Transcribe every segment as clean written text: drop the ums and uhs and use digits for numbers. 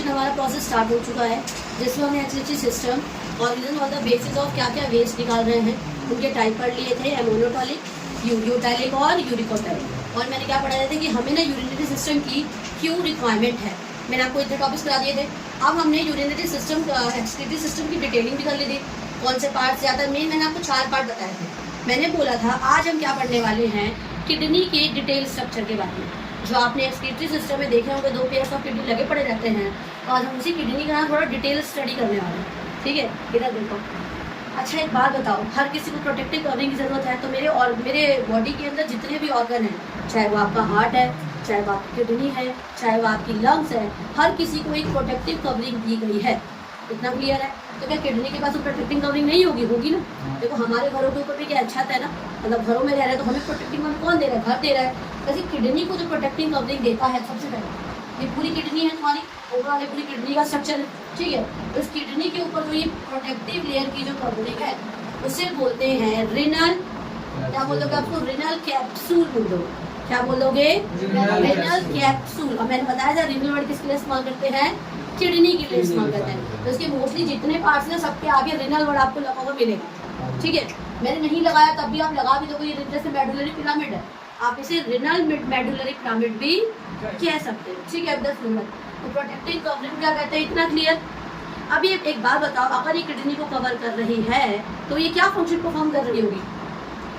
Excretion हमारा process start हो चुका है, जिसमें हमने एक्सक्रीटरी सिस्टम और reason of the basis of क्या क्या वेस्ट निकाल रहे हैं उनके टाइप पढ़ लिए थे, एमोनोटॉलिक, यूटाइलिक और यूरिकोटाइलिक। और मैंने क्या पढ़ाया था कि हमें ना यूरिनरी सिस्टम की क्यों रिक्वायरमेंट है, मैंने आपको इतने टॉपिक्स करा दिए थे। अब हमने यूरिनरी सिस्टम एक्सक्रीटरी सिस्टम की डिटेलिंग भी कर ली थी, कौन से पार्ट से आता है। मेन मैंने आपको 4 पार्ट बताए थे। मैंने बोला था आज हम क्या पढ़ने वाले हैं, किडनी के डिटेल स्ट्रक्चर के बारे में। जो आपने एक्सक्रीटरी सिस्टम में देखे होंगे 2 पेयर्स ऑफ किडनी लगे पड़े रहते हैं, और आज हम उसी किडनी का थोड़ा डिटेल स्टडी करने वाले हैं, ठीक है। इधर देखो। अच्छा एक बात बताओ, हर किसी को प्रोटेक्टिव कवरिंग की ज़रूरत है, तो मेरे बॉडी के अंदर जितने भी ऑर्गन हैं, चाहे वो आपका हार्ट है, चाहे वो आपकी किडनी है, चाहे वो आपकी लंग्स है, हर किसी को एक प्रोटेक्टिव कवरिंग दी गई है। इतना क्लियर है। तो क्या किडनी के पास तो प्रोटेक्टिंग कवरिंग नहीं होगी? होगी ना। देखो हमारे घरों के ऊपर भी क्या छत है ना, मतलब घरों में रह रहे हैं तो हमें प्रोटेक्टिंग कवरिंग कौन दे रहा है? घर दे रहा है। वैसे किडनी को जो प्रोटेक्टिंग कवरिंग देता है सबसे पहले, ये पूरी किडनी है तुम्हारी, ऊपर वाले पूरी किडनी का स्ट्रक्चर है, ठीक है। तो इस किडनी के ऊपर जो ये प्रोटेक्टिव लेयर की जो कवरिंग है उसे बोलते हैं रिनल, क्या बोलोगे आपको? रिनल कैप्सूल बोलोगे। क्या बोलोगे? Renal capsule. और मैंने बताया था रिनल वर्ड किसके लिए इस्तेमाल करते हैं? किडनी के लिए इस्तेमाल करते हैं। तो इसके मोस्टली जितने पार्ट्स हैं सबके आगे रिनल वर्ड आपको लगा हुआ मिलेगा, ठीक है। मैंने नहीं लगाया तब भी आप लगा भी दोगे, ये जैसे मेडुलरी पिरामिड है, आप इसे रिनल मेडुलरी पिरामिड भी कह सकते हैं, ठीक है। 10 नंबर तो प्रोटेक्टिव कवरिंग क्या कहते हैं, इतना क्लियर। अब ये एक बात बताओ, अगर ये किडनी को कवर कर रही है तो ये क्या फंक्शन परफॉर्म कर रही होगी?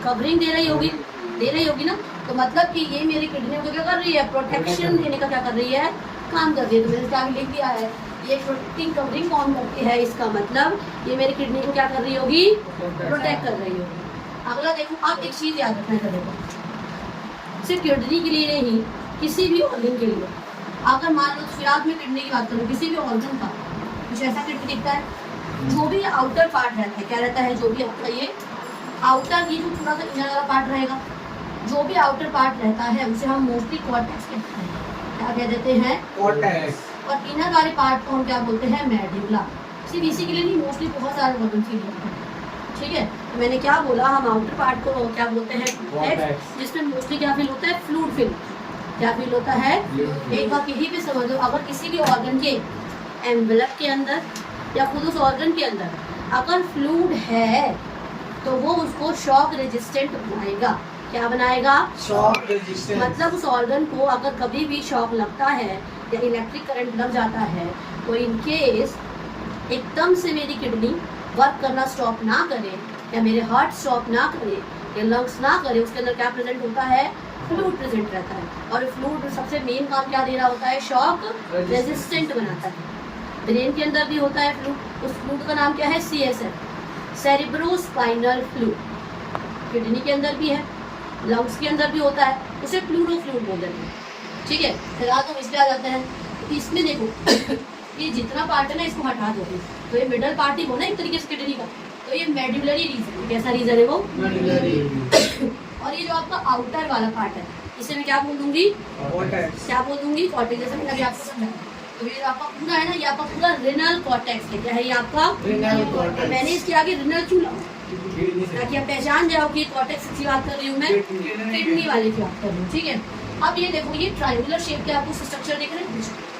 कवरिंग दे रही होगी ना। तो मतलब कि ये मेरी किडनी को क्या कर रही है? प्रोटेक्शन देने का क्या कर रही है? काम कर रही है। तो मैंने क्या भी लिख दिया है, ये प्रोटेक्टिंग कवरिंग फॉर्म करती है, इसका मतलब ये मेरी किडनी को क्या कर रही होगी? प्रोटेक्ट कर रही होगी। अगला देखो, आप एक चीज़ याद रखना है, देखो सिर्फ किडनी के लिए नहीं, किसी भी ऑर्गन के लिए। अगर मान लो फिलहाल में किडनी की बात करूँ, किसी भी ऑर्गन का कुछ ऐसा किडनी दिखता है, जो भी आउटर पार्ट रहता है, क्या रहता है? जो भी आपका ये आउटर की जो थोड़ा सा इनर वाला पार्ट रहेगा, जो भी आउटर पार्ट रहता है उसे हम मोस्टली कॉर्टेक्स कहते हैं। क्या कह देते हैं? कॉर्टेक्स। और इनर वाले पार्ट को हम क्या बोलते हैं? मेडुला। सिर्फ इसी के लिए नहीं, मोस्टली बहुत सारे ऑर्गन के लिए, ठीक है। तो मैंने क्या बोला, हम आउटर पार्ट को क्या बोलते हैं? कॉर्टेक्स, जिसमें मोस्टली क्या फील होता है? Fluid feel. क्या फील होता है? एक बात यही पे समझ लो, अगर किसी भी ऑर्गन के एनवेलप के अंदर या खुद उस ऑर्गन के अंदर अगर फ्लूइड है तो वो उसको शॉक रेजिस्टेंट बनाएगा। क्या बनाएगा? Shock resistant. मतलब उस ऑर्गन को अगर कभी भी शॉक लगता है या इलेक्ट्रिक करंट लग जाता है, तो इन केस एकदम से मेरी किडनी वर्क करना स्टॉप ना करे, या मेरे हार्ट स्टॉप ना करे, या लंग्स ना करे, उसके अंदर क्या प्रेजेंट होता है? फ्लूइड प्रेजेंट रहता है। और फ्लूइड सबसे मेन काम क्या दे रहा होता है? शॉक रेजिस्टेंट बनाता है। ब्रेन के अंदर भी होता है फ्लूइड, उस फ्लूइड का नाम क्या है? CSF, cerebrospinal fluid. किडनी के अंदर भी है, लंग्स के अंदर भी होता है, उसे फ्लूइड बोलते हैं, ठीक है। फिर आज हम इसमें आ जाते हैं। तो इसमें देखो ये जितना पार्ट है ना, इसको हटा दो तो ये मिडल पार्ट ही हो ना एक तरीके से किडनी का, तो ये मेडुलरी रीजन। कैसा रीजन है वो? मेडुलरी। और ये जो आपका आउटर वाला पार्ट है, इसे मैं क्या बोल दूंगी? कॉर्टेक्स। क्या बोल दूंगी? कॉर्टेक्स। जैसे मैंने अभी आपको समझाया, तो ये आपका पूरा है ना, ये आपका पूरा रिनल कॉर्टेक्स है। क्या है ये आपका? Renal cortex. मैंने इसके आगे रिनल चूला ताकि आप पहचान जाओ कि कॉर्टेक्स की बात कर रही हूँ मैं, किडनी वाले की बात कर रही हूँ, ठीक है। अब ये देखो, ये ट्रायंगुलर शेप के आपको स्ट्रक्चर दिख रहे हैं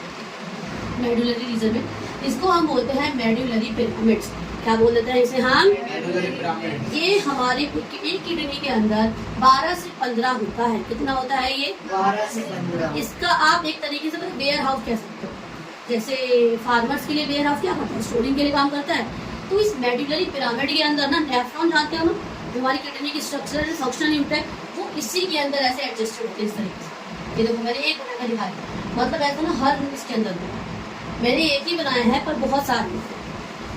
मेडुलरी रीजन में, इसको हम बोलते हैं मेडुलरी पिरामिड्स। क्या बोल देते हैं इसे हम? ये हमारी एक किडनी के अंदर 12 से 15 होता है। कितना होता है ये? 12 से 15। इसका आप एक तरीके से वेयर हाउस कह सकते हो। जैसे फार्मर्स के लिए वेयर हाउस क्या करता है? स्टोरिंग के लिए काम करता है। तो इस मेडुलरी पिरामिड के अंदर ना नेफ्रॉन जानते हो ना, हमारी किडनी की स्ट्रक्चर फंक्शनल यूनिट है, वो इसी के अंदर ऐसे एडजस्टेड होते हैं इस तरीके से। ये देखो मैंने एक बनाकर दिखाया, मतलब ऐसा ना हर इसके अंदर मैंने एक ही बनाया है पर बहुत सारे,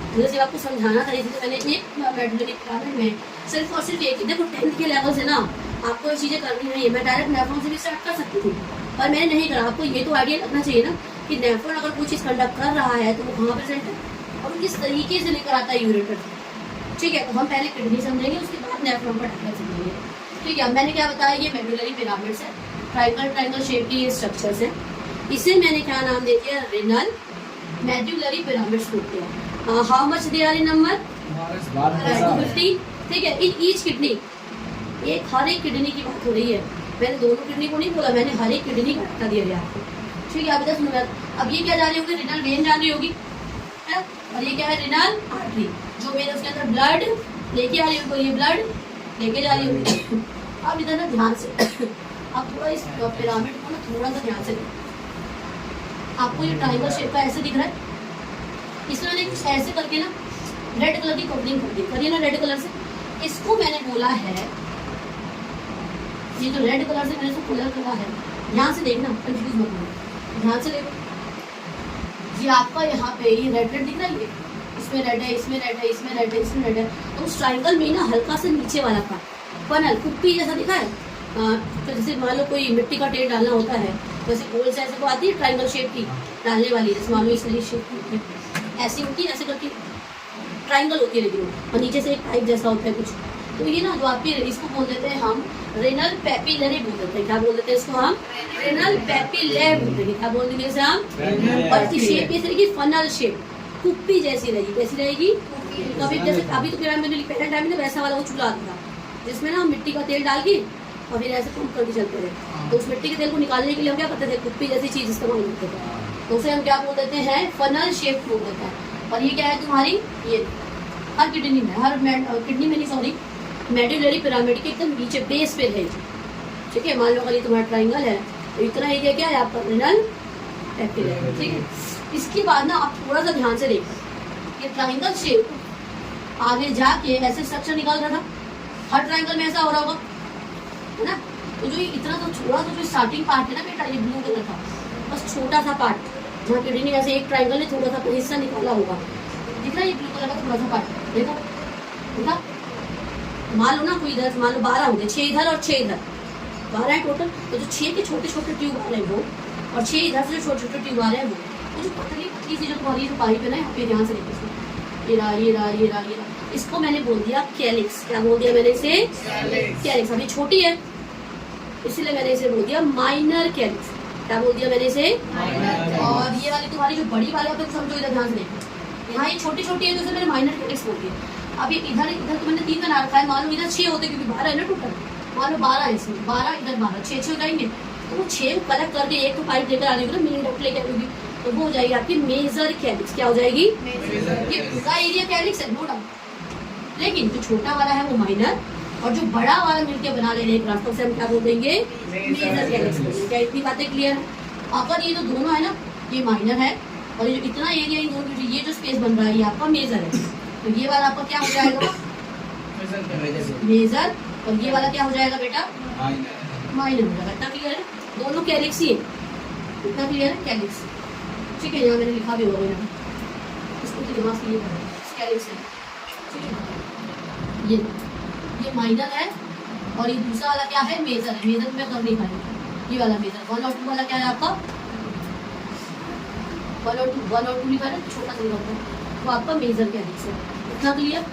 मुझे सिर्फ आपको समझाना था, इसलिए मैंने एक मेडुलरी पिरामिड में सिर्फ और सिर्फ एक ही। देखो 10th के लेवल से ना आपको ये चीज़ें करनी नहीं है। मैं डायरेक्ट नेफ्रॉन से भी स्टार्ट कर सकती थी, पर मैंने नहीं करा। आपको ये तो आइडिया लगना चाहिए ना कि नेफ्रॉन अगर कोई चीज़ कंडक्ट कर रहा है तो वो कहाँ प्रेजेंट है और किस तरीके से लेकर आता है यूरेटर से, ठीक है। तो हम पहले किडनी समझेंगे, उसके बाद नेफ्रॉन पर अटैक समझेंगे, ठीक है। मैंने क्या बताया, ये मेडुलरी पिरामिड्स है, ट्रायंगल शेप की ये स्ट्रक्चर्स है। इसे मैंने क्या नाम दे दिया? रिनल मेडुलरी पिरामिड्स बोलते हैं। How much they are in number? 250, ठीक है। इन ईच किडनी, एक हर एक किडनी की बात हो रही है। मैंने दोनों किडनी को नहीं बोला, मैंने हर एक किडनी का बता दिया आपको। ठीक है, अभी 10 मिनट। अब ये क्या जा रही होगी, रिनल वेन जा रही होगी है, और ये क्या है, रिनल आर्टरी, जो मेरे उसके अंदर ब्लड लेके आ रही होगी, ये ब्लड लेके जा रही होगी। अब इधर ना ध्यान से अब थोड़ा इस पिरामिड को ना थोड़ा सा ध्यान से देखो। आपको ये ट्राइंगल शेप का ऐसे दिख रहा है, इसमें मैंने कुछ ऐसे करके ना रेड कलर की कवरिंग कर दी, करिए ना रेड कलर से। इसको मैंने बोला है, ये जो रेड कलर से मैंने इसको कलर करा है, ध्यान से देखना, कंफ्यूज मत होना, ध्यान से देखो। ये आपका यहाँ पे ये रेड रेड दिख रहा है, इसमें रेड है, इसमें रेड है, इसमें रेड है, इसमें रेड है। तो उस ट्राइंगल में ना हल्का सा नीचे वाला का फनल कुप्पी जैसा दिखा है, तो जैसे मान लो कोई मिट्टी का टेल डालना होता है, वैसे गोल से ऐसे को आती है ट्राइंगल शेप की डालने वाली, जैसे मान लो इस वाली शेप की ऐसी होती है, ऐसे करके ट्राइंगल होती है, लेकिन और नीचे से एक पाइप जैसा होता है कुछ। तो ये ना जो आपके इसको बोल देते हैं हम रेनल पेपिलरी बोल देते हैं। क्या बोल देते हैं इसको हम? रेनल पेपिलरी बोलते हैं। क्या बोल देंगे इसे हम? और इसकी शेप इस तरह की फनल शेप कुप्पी जैसी रहेगी। कैसी रहेगी? कभी जैसे अभी तो पिरामिड पहले टाइम में वैसा वाला वो चूल्हा था जिसमें ना मिट्टी का तेल डाल के और फिर ऐसे पंप करके चलते थे। तो उस मिट्टी के तेल को निकालने के लिए हम क्या करते थे, कुप्पी जैसी चीज इस्तेमाल करते थे। तो उसे हम क्या बोल देते हैं? फनल शेप बोल देते हैं। और ये क्या है तुम्हारी, ये हर किडनी में, हर किडनी में नहीं सॉरी, मेडुलरी पिरामिड के एकदम नीचे बेस पे रहेगी। ठीक है, मान लो अगर ये तुम्हारा ट्राइंगल है तो इतना एरिया क्या है आपका रेनल पेपिलरी। ठीक है, इसके बाद ना आप थोड़ा सा ध्यान से देखो, ये ट्राइंगल शेप आगे जाके ऐसे स्ट्रक्चर निकाल रहा था, हर ट्राइंगल में ऐसा हो रहा होगा, है ना। तो जो ये इतना तो छोटा सा जो स्टार्टिंग पार्ट है ना बेटा, ये ब्लू कलर का, बस छोटा सा पार्ट जहाँ किडनी ऐसे एक ट्राइंगल ने थोड़ा सा हिस्सा निकाला होगा, दिख रहा है ये ब्लू कलर का थोड़ा सा पार्ट, देखो देखा। मान लो ना कोई इधर, मान लो 12 होंगे, 6 इधर और 6 इधर, 12 है टोटल। तो जो 6 के छोटे छोटे ट्यूब आ रहे हैं वो, और 6 इधर से जो छोटे छोटे ट्यूब आ रहे हैं वो, तो जो पतली पतली सी जो तुम्हारी जो पाइप है ना, यहाँ पे ध्यान से देखो, ये रहा ये रहा ये रहा ये रहा, इसको मैंने बोल दिया कैलिक्स। क्या बोल दिया मैंने इसे? कैलिक्स। अभी छोटी है इसीलिए मैंने इसे बोल दिया माइनर कैलिक्स। क्या बोल दिया मैंने इसे? और ये वाली तुम्हारी जो बड़ी वाली आप समझो, इधर ध्यान से देखो, यहाँ ये छोटी छोटी है जो मैंने माइनर कैलिक्स बोल दिया। अभी इधर इधर तो मैंने 3 बना रखा है, मान लो इधर 6 होते क्योंकि 12 है ना टोटल, मान लो 12 है इसमें, 12 इधर 12, 6 हो जाएंगे। तो वो 6 कलेक्ट करके एक तो पाइप लेकर आ रही होगी ना, मिनी डक्ट लेकर आएगी, तो वो हो जाएगी आपकी मेजर कैलिक्स। क्या हो जाएगी? ये पूरा एरिया कैलिक्स है, नो डाउट। लेकिन जो छोटा वाला है वो माइनर, और जो बड़ा वाला मिलकर बना ले रहे हैं रास्तों से, हम क्या बोल देंगे? मेजर कैलिक्स बोलेंगे। क्या इतनी बातें क्लियर है? अगर ये जो दोनों है ना, ये माइनर है, और ये जो इतना एरिया इन दोनों, ये जो स्पेस बन रहा है ये आपका मेजर है। तो ये वाला आपका क्या हो जाएगा? मेजर। और ये वाला क्या हो जाएगा बेटा? माइनर हो जाएगा। इतना क्लियर है? दोनों कैलिक्स ही है, इतना क्लियर है? कैलिक्स। ठीक है, यहाँ मैंने लिखा भी होगा यहाँ, इसको तो दिमाग से ये कैलिक्स है। ठीक है, ये माइनर है, और ये दूसरा वाला क्या है? मेजर है। मेजर में कम नहीं खाएंगे, ये वाला मेजर। 1 और 2 वाला क्या है आपका? 1 और 2 लिखा है, छोटा सा लिखा है, वो आपका मेजर कैलिक्स है। इतना क्लियर?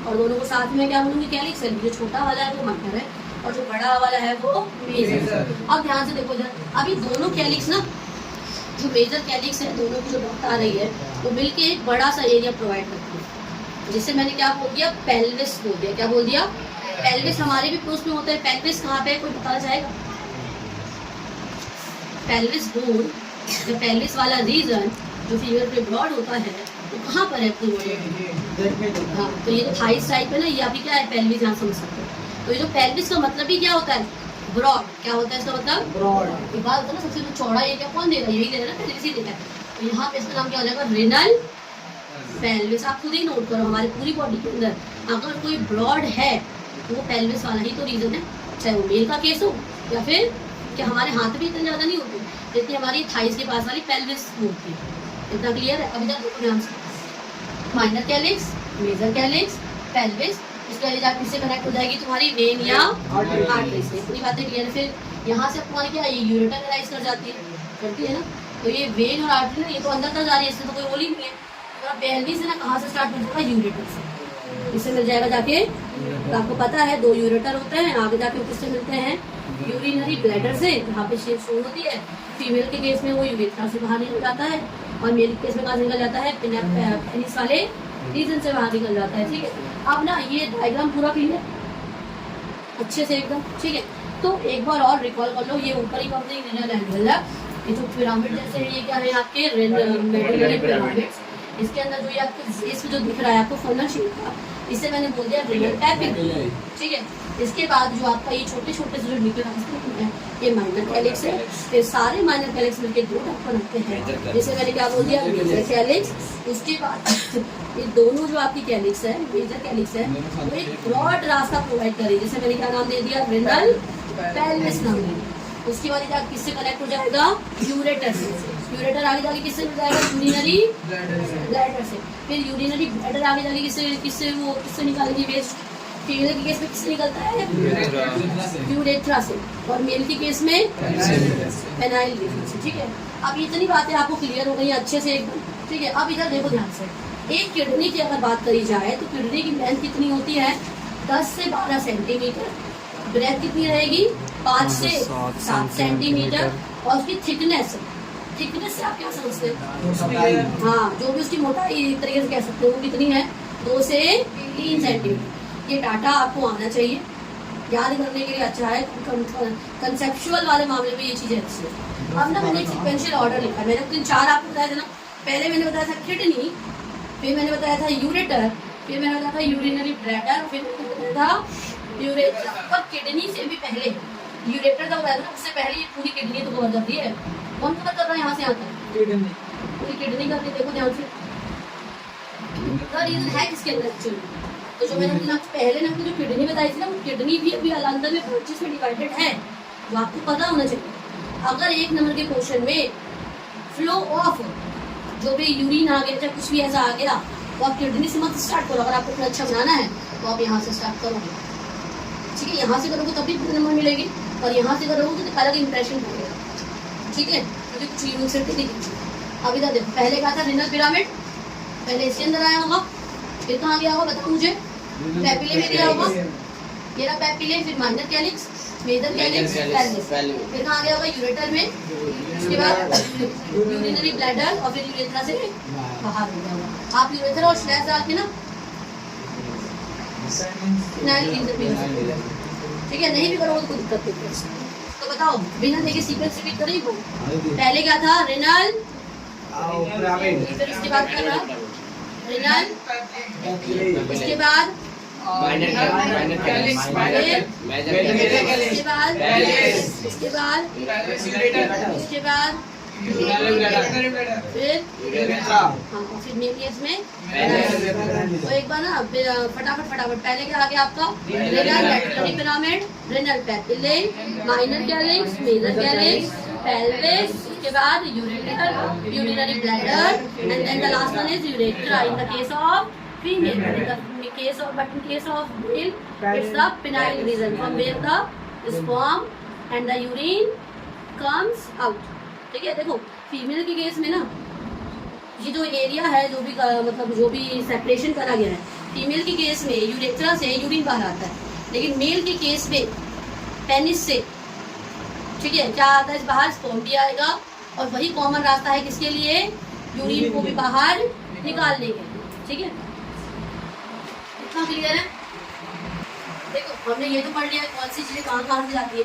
और दोनों को साथ में क्या बोलूँगी? कैलिक्स है। जो छोटा वाला है वो माइनर है, और जो बड़ा वाला है वो मेजर। अब ध्यान से देखो इधर, अभी दोनों कैलिक्स ना, जो मेजर कैलिक्स है, दोनों की जो डॉट आ रही है, वो मिलके एक बड़ा सा एरिया प्रोवाइड करती है, जिससे मैंने क्या बोल दिया? पेल्विस बोल दिया। क्या बोल दिया? पेल्विस। हमारे भी पोस्ट में होता है पेल्विस, कहाँ पे कोई बताना चाहेगा? पेल्विस बोन, जो पेल्विस वाला रीजन जो फीमेल पे ब्रॉड होता है, तो कहाँ पर है अपनी बॉडी? हाँ, तो ये जो थाइस टाइप है ना, ये अभी क्या है? पेल्विस। यहाँ समझ सकते हो। तो ये जो पेल्विस का मतलब ही क्या होता है? ब्रॉड। क्या होता है इसका मतलब? ब्रॉड। एक बात होता है ना, सबसे जो चौड़ा एरिया कौन दे रहा है? यही दे रहा है ना, पेल्विस ही दे रहा है। तो यहाँ पे इसका नाम क्या हो जाएगा? Renal pelvis. आप खुद ही नोट करो, हमारी पूरी बॉडी के अंदर अगर कोई ब्रॉड है तो वो पेल्विस वाला ही तो रीजन है, चाहे वो मेल का केस हो या फिर क्या हमारे हाथ भी इतने ज़्यादा नहीं होते जितनी हमारी थाइस के पास वाली पेल्विस होती है। इतना क्लियर है? अभी तक देखो ध्यान से, minor calyx, major calyx, pelvis, इसके आगे जाकर इससे कनेक्ट हो जाएगी तुम्हारी वेन या आर्टरी से। पूरी बातें क्लियर है? फिर यहाँ से तुम्हारी क्या ये यूरेटर राइज कर जाती है, करती है ना। तो ये वेन और आर्टरी ना, ये तो अंदर तक जा रही है, इससे तो कोई रोल ही नहीं है। तो पेल्विस है ना, कहाँ से स्टार्ट हो जाएगा? यूरेटर से। इससे मिल जाएगा जाके, तो आपको पता है 2 यूरेटर होते हैं, आगे जाके किससे मिलते हैं? यूरिनरी ब्लैडर से, जहाँ पे शेप शो होती है। फीमेल के केस में वो यूरेथ्रा से बाहर निकल जाता है, और मेल के केस में कहाँ निकल जाता है? पेनिस वाले रीजन से बाहर निकल जाता है। ठीक है, अब ना ये डायग्राम पूरा क्लियर अच्छे से एकदम। ठीक है, तो एक बार और रिकॉल कर लो, ये ऊपर ही कंप्लीट रेनल एंगल है, ये जो पिरामिड जैसे है ये क्या है आपके मेडुलरी पिरामिड। इसके अंदर जो ये आपको फेस जो दिख रहा है आपको फनल शेप का, इसे मैंने बोल दिया रेनल पैपिल, ठीक है। इसके बाद जो आपका ये छोटे छोटे से जो निकल है ये माइनर कैलिक्स है। फिर सारे माइनर कैलिक्स मिलके दो टप बनाते हैं, जिसे मैंने क्या बोल दिया मेजर कैलिक्स। उसके बाद ये दोनों जो आपकी कैलिक्स है मेजर कैलिक्स है वो एक ब्रॉड रास्ता प्रोवाइड करेगी, जिसे मैंने क्या नाम दे दिया रेनल पेल्विस नाम दे दिया। उसके बाद ये किससे कनेक्ट हो जाएगा यूरेटर से, यूरेटर आगे जाके किससे मिल जाएगा यूरिनरी ब्लैडर से। फिर यूरिनरी ब्लैडर आगे जाके किससे निकालेंगे वेस्ट। फीमेल के केस में किससे निकलता है यूरेथ्रा से, और मेल के केस में पेनाइल रीजन से, ठीक है। अब इतनी बातें आपको क्लियर हो गई अच्छे से एकदम, ठीक है। अब इधर देखो ध्यान से, एक किडनी की अगर बात करी जाए तो किडनी की लेंथ कितनी होती है 10 से 12 सेंटीमीटर, ब्रेथ कितनी रहेगी 5 से 7 सेंटीमीटर, और उसकी थिकनेस से आप क्या समझते हैं, हाँ जो भी उसकी मोटाई एक तरीके से कह सकते हो वो कितनी है 2 से 3 सेंटीमीटर। ये डाटा आपको आना चाहिए, याद करने के लिए अच्छा है, कंसेप्चुअल वाले मामले में ये चीजें अच्छी है। अब ना मैंने एक सिक्वेंशियल ऑर्डर लिखा है, मैंने 4 आपको बताया था ना, पहले मैंने बताया था किडनी, फिर मैंने बताया था यूरेटर, फिर मैंने बताया था यूरिनरी ब्लैडर, फिर मैंने बताया था यूरेथ्रा। और किडनी से भी पहले यूरेटर का बताया था, उससे पहले ये पूरी किडनी तो कवर करती है। कौन कवर कर रहा है यहाँ से यहाँ तक पूरी किडनी करके, देखो ध्यान से रीजन है किसके अंदर एक्चुअली। तो जो मैंने पहले ना जो किडनी बताई थी ना, वो किडनी भी अभी अंदर में ब्रांचेस में डिवाइडेड है, वो आपको पता होना चाहिए। अगर 1 नंबर के क्वेश्चन में फ्लो ऑफ जो भी यूरिन आ गया चाहे कुछ भी ऐसा आ गया, तो आप किडनी से मत स्टार्ट करो। अगर आपको इतना अच्छा बनाना है तो आप यहाँ से स्टार्ट करोगे, ठीक है। यहाँ से करोगे तभी नंबर मिलेगी, और यहाँ से करोगे तो अलग इंप्रेशन पड़ेगा, ठीक है, क्योंकि कुछ यूनिवर्सिटी दिखी। अब इधर देखो, पहले क्या था रेनल पिरामिड, पहले इसके अंदर आया होगा, फिर कहाँ गया होगा बताओ मुझे, पैपिले में गया होगा, ये रहा पैपिले, फिर minor calyx, major calyx, pelvis, फिर कहाँ गया होगा यूरेटर में, उसके बाद यूरिनरी ब्लैडर, और फिर यूरेथ्रा से बाहर हो गया होगा। आप यूरेथ्रा और स्लैश डाल के ना ठीक है, नहीं भी करोगे तो कोई दिक्कत नहीं है। तो बताओ बिना देखे सीक्वेंस रिपीट करें वो, पहले क्या था रेनल, फिर उसके बाद क्या था रेनल, उसके बाद उसके बाद फिर मेलियस में। तो एक बार ना फटाफट पहले क्या आ गया आपका renal pyramid, renal papillae, minor calyx, major calyx, pelvis, उसके बाद ureter, urinary bladder, and then the last one is urethra in the case of female, but in case of male it's the penile region from where the sperm and the urine comes out, ठीक है। देखो female के case में ना ये जो area है जो भी मतलब जो भी सेपरेशन करा गया है, फीमेल के केस में यूरेथ्रा से यूरिन बाहर आता है, लेकिन मेल के केस में पेनिस से, ठीक है, क्या आता है बाहर स्पर्म भी आएगा, और वही कॉमन रास्ता है किसके लिए यूरिन को भी बाहर निकालने के, ठीक है। इतना क्लियर है। देखो हमने ये तो पढ़ लिया कौन सी चीजें कहाँ से जाती है।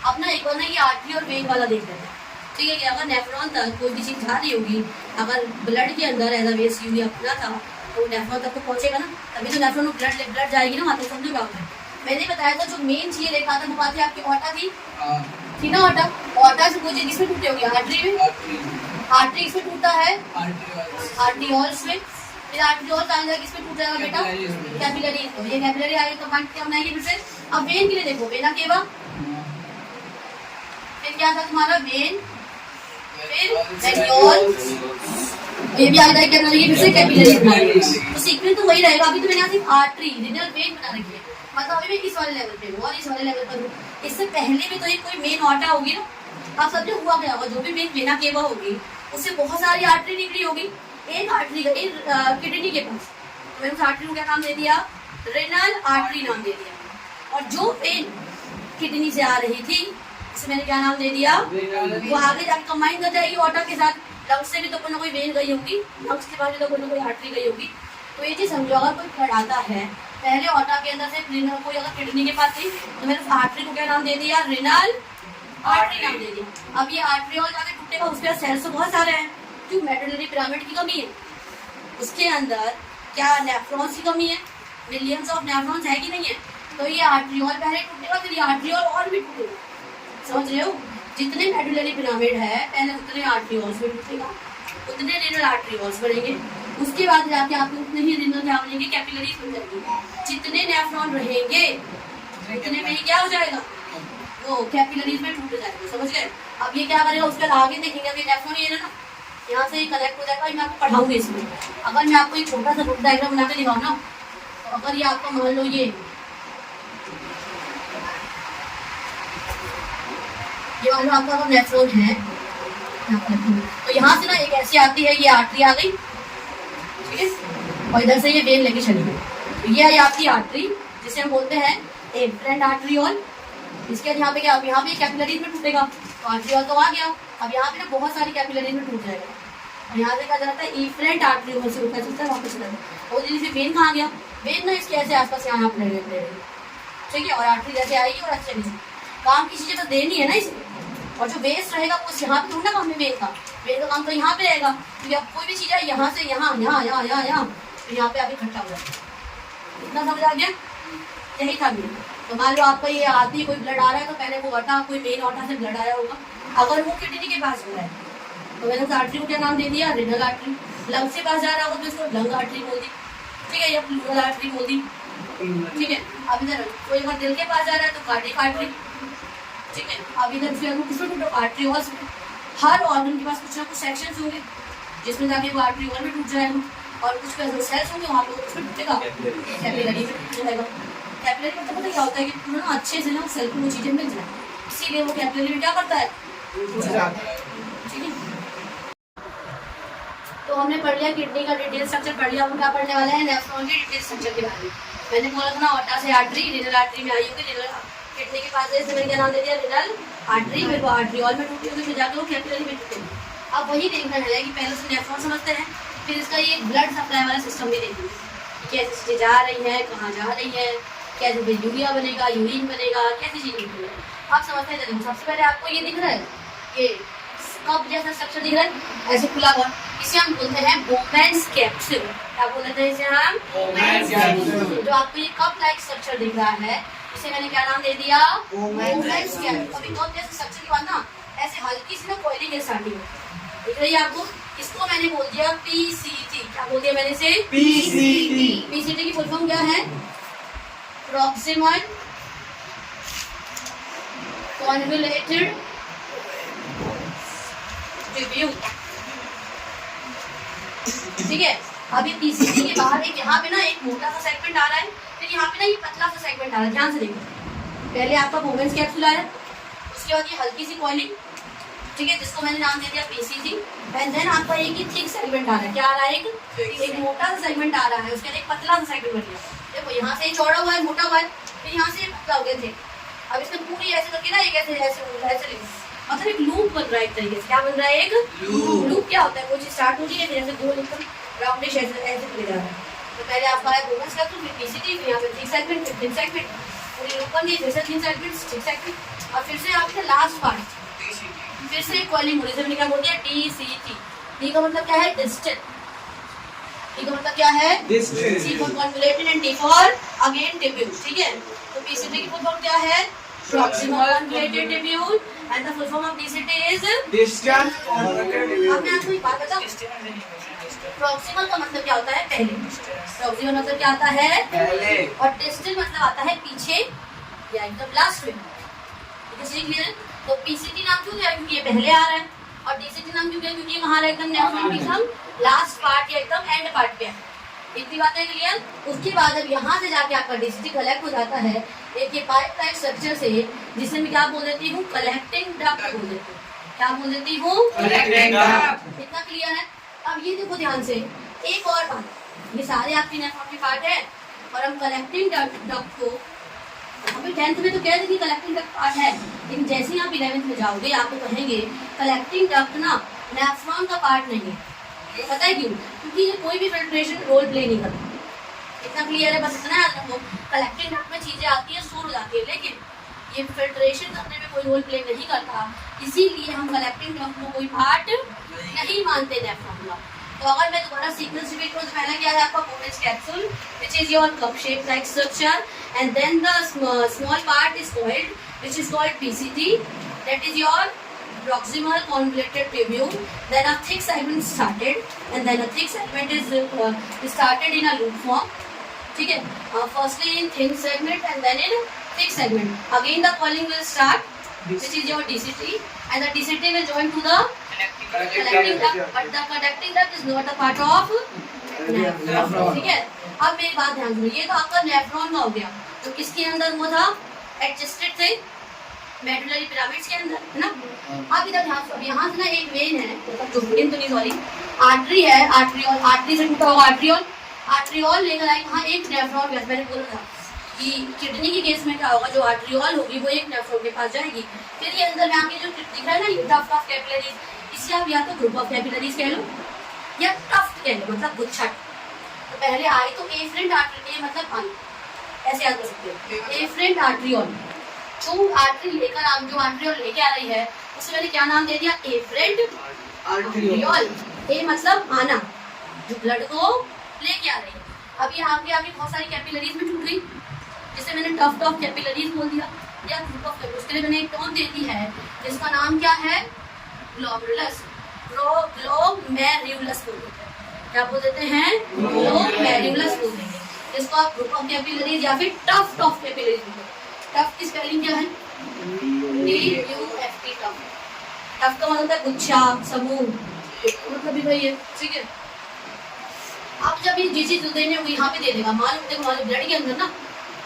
अब ना एक बार ना ये आर्टरी और वेन वाला देख रहे हैं, ठीक है, कि अगर नेफ्रॉन तक कोई भी चीज जा रही होगी, अगर ब्लड के अंदर एज अ वेस्ट यूरिया अपना था तो नेफ्रॉन तक तो पहुंचेगा ना, तभी तो नेफ्रॉन में ब्लड जाएगी ना, वहाँ तो समझो क्या होता है। मैंने बताया था जो मेन चीज रेखा था वो बात है आपकी ऑटा थी ना, ऑटा से कोई किसमें टूटे होगी आर्टरी में, आर्टरी इसमें टूटता है आर्टियोल्स में, फिर आर्टियोल्स आगे किसमें टूट जाएगा बेटा कैपिलरी, तो ये कैपिलरी आगे तो बांट क्या बनाएगी फिर से। अब वेन के लिए देखो, वेना केवा, फिर क्या था तुम्हारा वेन, फिर वेन्यूल, ये भी आ जाएगा क्या बनाएगी फिर से कैपिलरी बनाएगी। तो सीक्वेंस तो वही रहेगा। अभी तो मैंने यहाँ सिर्फ आर्टरी रेनल वेन बना रखी है, मतलब अभी मैं इस वाले लेवल पे हूँ और इस वाले लेवल पर हूँ। इससे पहले भी तो एक कोई मेन ऑटा होगी ना, आप समझे हुआ क्या होगा, जो भी मेन वेना केवा होगी उससे बहुत सारी आर्टरी निकली होगी, एक आर्टरी गई किडनी के पास, तो मैंने उस आर्टरी को क्या नाम दे दिया रेनल आर्टरी नाम दे दिया, और जो वेन किडनी से आ रही थी उसे मैंने क्या नाम दे दिया, वो आगे जाकर कंबाइन कर जाएगी ऑटा के साथ। लंग्स से भी तो कोई ना कोई वेन गई होगी, लंग्स के पास भी तो कोई ना कोई आर्टरी गई होगी। तो ये चीज समझो, अगर कोई ब्लड आता है पहले ऑटा के अंदर से कोई अगर किडनी के पास थी तो मैंने उस आर्टरी को क्या नाम दे दिया रेनल आर्टरी नाम दे दिया। अब ये आर्टरियोल जाके टूटेगा, उसके सेल्स तो बहुत सारे हैं, क्यों मेडुलरी पिरामिड की कमी है, उसके अंदर क्या नेफ्रॉन्स की कमी है, मिलियंस ऑफ नेफ्रॉन्स है कि नहीं है, तो ये आर्टरियोल पहले टूटेगा, फिर ये आर्टरियोल और भी टूटेगा, समझ रहे हो। जितने मेडुलरी पिरामिड है पहले उतने आर्टरियोल्स में टूटेगा, उतने रेनल आर्टरियोल्स बनेंगे, उसके बाद जाके आपके उतने ही रेनल क्या बनेंगे, कैपिलरीज बन जाएंगे। जितने नेफ्रॉन रहेंगे उतने में ही क्या हो जाएगा, वो कैपिलरीज में टूट जाएगा, समझ गए। अब ये क्या करेगा, उसके आगे देखेंगे, अभी नेफ्रॉन ये ना यहाँ से कनेक्ट हो जाएगा, मैं आपको पढ़ाऊंगी इसमें। अगर मैं आपको एक छोटा सा ग्रुप डायग्राम बना के दिखाऊँ ना, तो अगर ये आपका मान लो ये मान लो आपका अगर नेफ्रॉन है, तो यहाँ से ना एक ऐसी आती है, ये आर्टरी आ गई, ठीक है, और इधर से ये वेन लेके चली गई, तो ये है आपकी आर्टरी, जिसे हम बोलते हैं एफरेंट आर्टरियोल। इसके यहाँ पे क्या, यहाँ पे कैपिलरीज में टूटेगा, तो आर्टरियोल तो आ गया, अब यहाँ पे ना बहुत सारी कैपिलरीज में टूट जाएगा, और यहाँ से क्या जाता है, इफरेंट आर्टरियोल से उठा चलता है वापस चला जाता है। और जैसे वेन कहाँ गया, वेन ना इसके ऐसे आसपास यहाँ पर ठीक है, और आर्टरी जैसे आएगी और ऐसे चली, काम की चीजें तो देनी है ना इसमें, और जो वेस्ट रहेगा वो यहाँ पे थोड़ा ना काम है, वेन का काम तो यहाँ पे रहेगा, तो अब कोई भी चीज है यहाँ से यहाँ यहाँ यहाँ यहाँ यहाँ तो यहाँ पे आगे इकट्ठा हो जाएगा, इतना समझ आ गया, यही था मेरा। तो मान लो आपका ये आती कोई ब्लड आ रहा है, तो पहले वो वटा कोई मेन वटा से ब्लड आया होगा, अगर वो किडनी के पास हो रहा है तो मैंने उस आर्टरी को क्या नाम दे दिया, रेनल आर्टरी। लंग से पास जा रहा होगा तो इसको लंग आर्टरी बोल दी, ठीक है, या प्लूरल आर्टरी बोल दी, ठीक है। अब इधर कोई अगर दिल के पास जा रहा है तो कार्डियक आर्टरी, ठीक है। अब इधर से किसमें आर्टरियोल्स में, हर ऑर्गन के पास कुछ ना कुछ सेक्शंस होंगे जिसमें जाके वो आर्टरियोल में टूट जाएगा, और कुछ पे सेल्स होंगे वहाँ पे उसमें टूटेगा, कैपिलरी में टूट जाएगा। कैपिलरी में तो पता क्या होता है कि पूरा ना अच्छे से ना सेल को वो चीजें मिल जाए, इसीलिए वो कैपिलरी में क्या करता है, ठीक है। तो हमने पढ़ लिया किडनी का डिटेल स्ट्रक्चर पढ़ लिया, हम क्या पढ़ने वाले हैं, नेफ्रॉन के डिटेल स्ट्रक्चर के बारे में। मैंने बोला था ना ऑटा से आर्टरी, रेनल आर्टरी में आई होगी, रेनल किडनी के पास मैंने क्या नाम दे दिया, रेनल आर्टरी, फिर वो आर्टरियोल में टूटी होगी, फिर जाके वो कैपिलरी में टूटेगी। अब वही देखना है कि पहले से नेफ्रॉन समझते हैं, फिर इसका ये ब्लड सप्लाई वाला सिस्टम भी देखेंगे, कैसी चीजें जा रही है, कहाँ जा रही है, कैसे फिर यूरिया बनेगा, यूरिन बनेगा, कैसी चीजें बनेगा, आप समझते हैं। देखो सबसे पहले आपको ये दिख रहा है, ये कप जैसा स्ट्रक्चर दिख रहा है ऐसे खुला हुआ, इसे हम बोलते हैं बोमेन्स कैप्सूल। क्या बोलते हैं इसे हम, बोमेन्स कैप्सूल। जो आपको ये कप लाइक स्ट्रक्चर दिख रहा है, इसे मैंने क्या नाम दे दिया, बोमेन्स कैप्सूल। अभी कप जैसे स्ट्रक्चर के बाद ना ऐसे हल्की सी ना कॉइलिंग है स्टार्टिंग में, दिख रही है आपको, इसको मैंने बोल दिया पीसीटी। क्या बोल दिया मैंने इसे, पीसीटी। पीसीटी की फुल फॉर्म क्या है, प्रॉक्सिमल कॉन्वोल्यूटेड ट्यूब्यूल, ठीक है। अब ये पीसीटी के बाहर एक यहाँ पे ना एक मोटा सा सेगमेंट आ रहा है, फिर यहाँ पे ना ये पतला सा सेगमेंट आ रहा है, ध्यान से देखो, पहले आपका बोमेन्स कैप्सूल आया, उसके बाद ये हल्की सी कॉइलिंग, ठीक है, जिसको मैंने नाम दे दिया पीसीटी, एंड देन आपका एक ही थिक सेगमेंट आ रहा है, क्या आ रहा है, एक मोटा सा सेगमेंट आ रहा है, उसके बाद एक पतला सा सेगमेंट बन गया, देखो यहाँ से चौड़ा हुआ है, मोटा हुआ है, फिर यहाँ से पतला हो गया थे। अब इसने पूरी ऐसे करके ना एक ऐसे मतलब एक लूप बन रहा है, एक तरीके से क्या बन रहा है, एक लूप। क्या होता है, कोई चीज स्टार्ट हो रही है फिर ऐसे गोल एकदम राउंडिश ऐसे चले जा रहा है, तो पहले आपका है बोमेन्स कैप्सूल, फिर पीसीटी, फिर यहाँ पे थिक सेगमेंट, फिर थिन सेगमेंट, पूरी लूप बन गई, फिर से थिन सेगमेंट, थिक सेगमेंट, और फिर से आपके लास्ट पार्ट फिर से कॉइलिंग होने से मैंने क्या बोल दिया, टीसीटी। टी का मतलब क्या है, डिस्टेंस, टी का मतलब क्या है, distance, C for convoluted and T for again tubule, ठीक है। तो पीसीटी की फुल फॉर्म क्या है, proximal convoluted tubule, and the full form of PCT is distance convoluted tubule. अब मैं आपको एक बात बताऊं, प्रॉक्सिमल का मतलब क्या होता है, पहले, प्रॉक्सिमल मतलब क्या आता है, पहले, और डिस्टेंस मतलब आता है पीछे या एकदम लास्ट में, ठीक है। तो पीसीटी नाम क्यों दिया, क्योंकि ये पहले आ रहा है, और डीसीटी नाम क्यों दिया, क्योंकि ये कहाँ आ रहा है, एकदम नेफ्रॉन के एकदम लास्ट पार्ट या एकदम एंड पार्ट पे है। इतनी बातें क्लियर। उसके बाद अब यहाँ से जाके आपका डीसीटी कलेक्ट हो जाता है एक ये पाइप टाइप स्ट्रक्चर से, जिसे मैं क्या बोल देती हूँ, कलेक्टिंग डक्ट बोल देती हूँ। क्या बोल देती हूँ, कलेक्टिंग डक्ट। इतना क्लियर है। अब ये देखो ध्यान से, एक और बात, ये सारे आपके नेफ्रॉन के पार्ट है, और हम कलेक्टिंग डक्ट को अभी 10th में तो कह देंगे कलेक्टिंग डक्ट पार्ट है, लेकिन जैसे ही आप 11th में जाओगे आपको कहेंगे कलेक्टिंग डक्ट ना नेफ्रॉन का पार्ट नहीं है। पता है क्यों, क्योंकि ये कोई भी फिल्ट्रेशन रोल प्ले नहीं करता। इतना क्लियर है, बस इतना याद रखो, कलेक्टिंग डक्ट में चीजें आती है, स्टोर हो जाती है, लेकिन ये फिल्ट्रेशन करने में कोई रोल प्ले नहीं करता, इसीलिए हम कलेक्टिंग डक्ट को कोई पार्ट नहीं मानते नेफ्रॉन का। तो अगर मैं दोबारा सीक्वेंस रिपीट करूं तो पहला क्या है आपका Bowman's capsule which is your cup shape like structure, and then the small part is called which is called PCT, that is your proximal convoluted tubule. Then a thick segment started, and then a thick segment is started in a loop form. ठीक है, firstly in thin segment and then in thick segment. Again the coiling will start, which is your DCT, and the DCT will join to the connecting duct, but the connecting duct is not a part of nephron. ठीक है, अब मेरी बात ध्यान सुनिए, ये तो आपका नेफ्रॉन का हो गया, तो किसके अंदर वो था, एडजस्टेड थे मेडुलरी पिरामिड्स के अंदर, है ना। अब इधर ध्यान सुनिए, यहाँ से ना एक वेन है, जो वेन तो नहीं सॉरी आर्टरी है, आर्ट्रियोल, आर्टरी से टूटा हुआ आर्ट्रियोल, आर्ट्रियोल लेकर आई वहाँ एक नेफ्रॉन, मैंने बोला था कि किडनी के केस में क्या होगा, जो आर्ट्रियोल होगी वो एक नेफ्रॉन के पास जाएगी, फिर ये अंदर में आके जो दिख रहा है ना ये टफ्ट ऑफ कैपिलरीज, इसे आप या तो ग्रुप ऑफ कैपिलरीज कह लो या टफ्ट कह लो, मतलब गुच्छा। तो पहले आई तो एफरेंट आर्टरी, मतलब आई, ऐसे याद कर सकते हो, एफरेंट आर्ट्रियोल, जो आर्टरी लेकर आप जो आर्ट्रियोल लेके आ रही है उसे मैंने क्या नाम दे दिया, एफरेंट आर्ट्रियोल। ए मतलब आना, जो ब्लड को लेके आ रही है। अब ये आगे आगे बहुत सारी कैपिलरीज में टूट गई, जिसे मैंने टफ्ट ऑफ कैपिलरीज बोल दिया, या ग्रुप ऑफ कैपिलरीज, उसके लिए मैंने एक टर्म दे दी है जिसका नाम क्या है, ग्लोमेरुलस, ग्लोमेरुलस बोल देते हैं, क्या बोल देते हैं, ग्लोमेरुलस बोल देंगे, जिसको आप ग्रुप ऑफ कैपिलरीज या फिर टफ्ट ऑफ कैपिलरीज बोलते हैं। टफ्ट की स्पेलिंग क्या है, TUFT, टफ्ट का मतलब है गुच्छा, समूह, मतलब भी वही है, ठीक है। अब जब ये जिस चीज देने होगी यहाँ पे दे देगा, मालूम देखो हमारे ब्लड के अंदर ना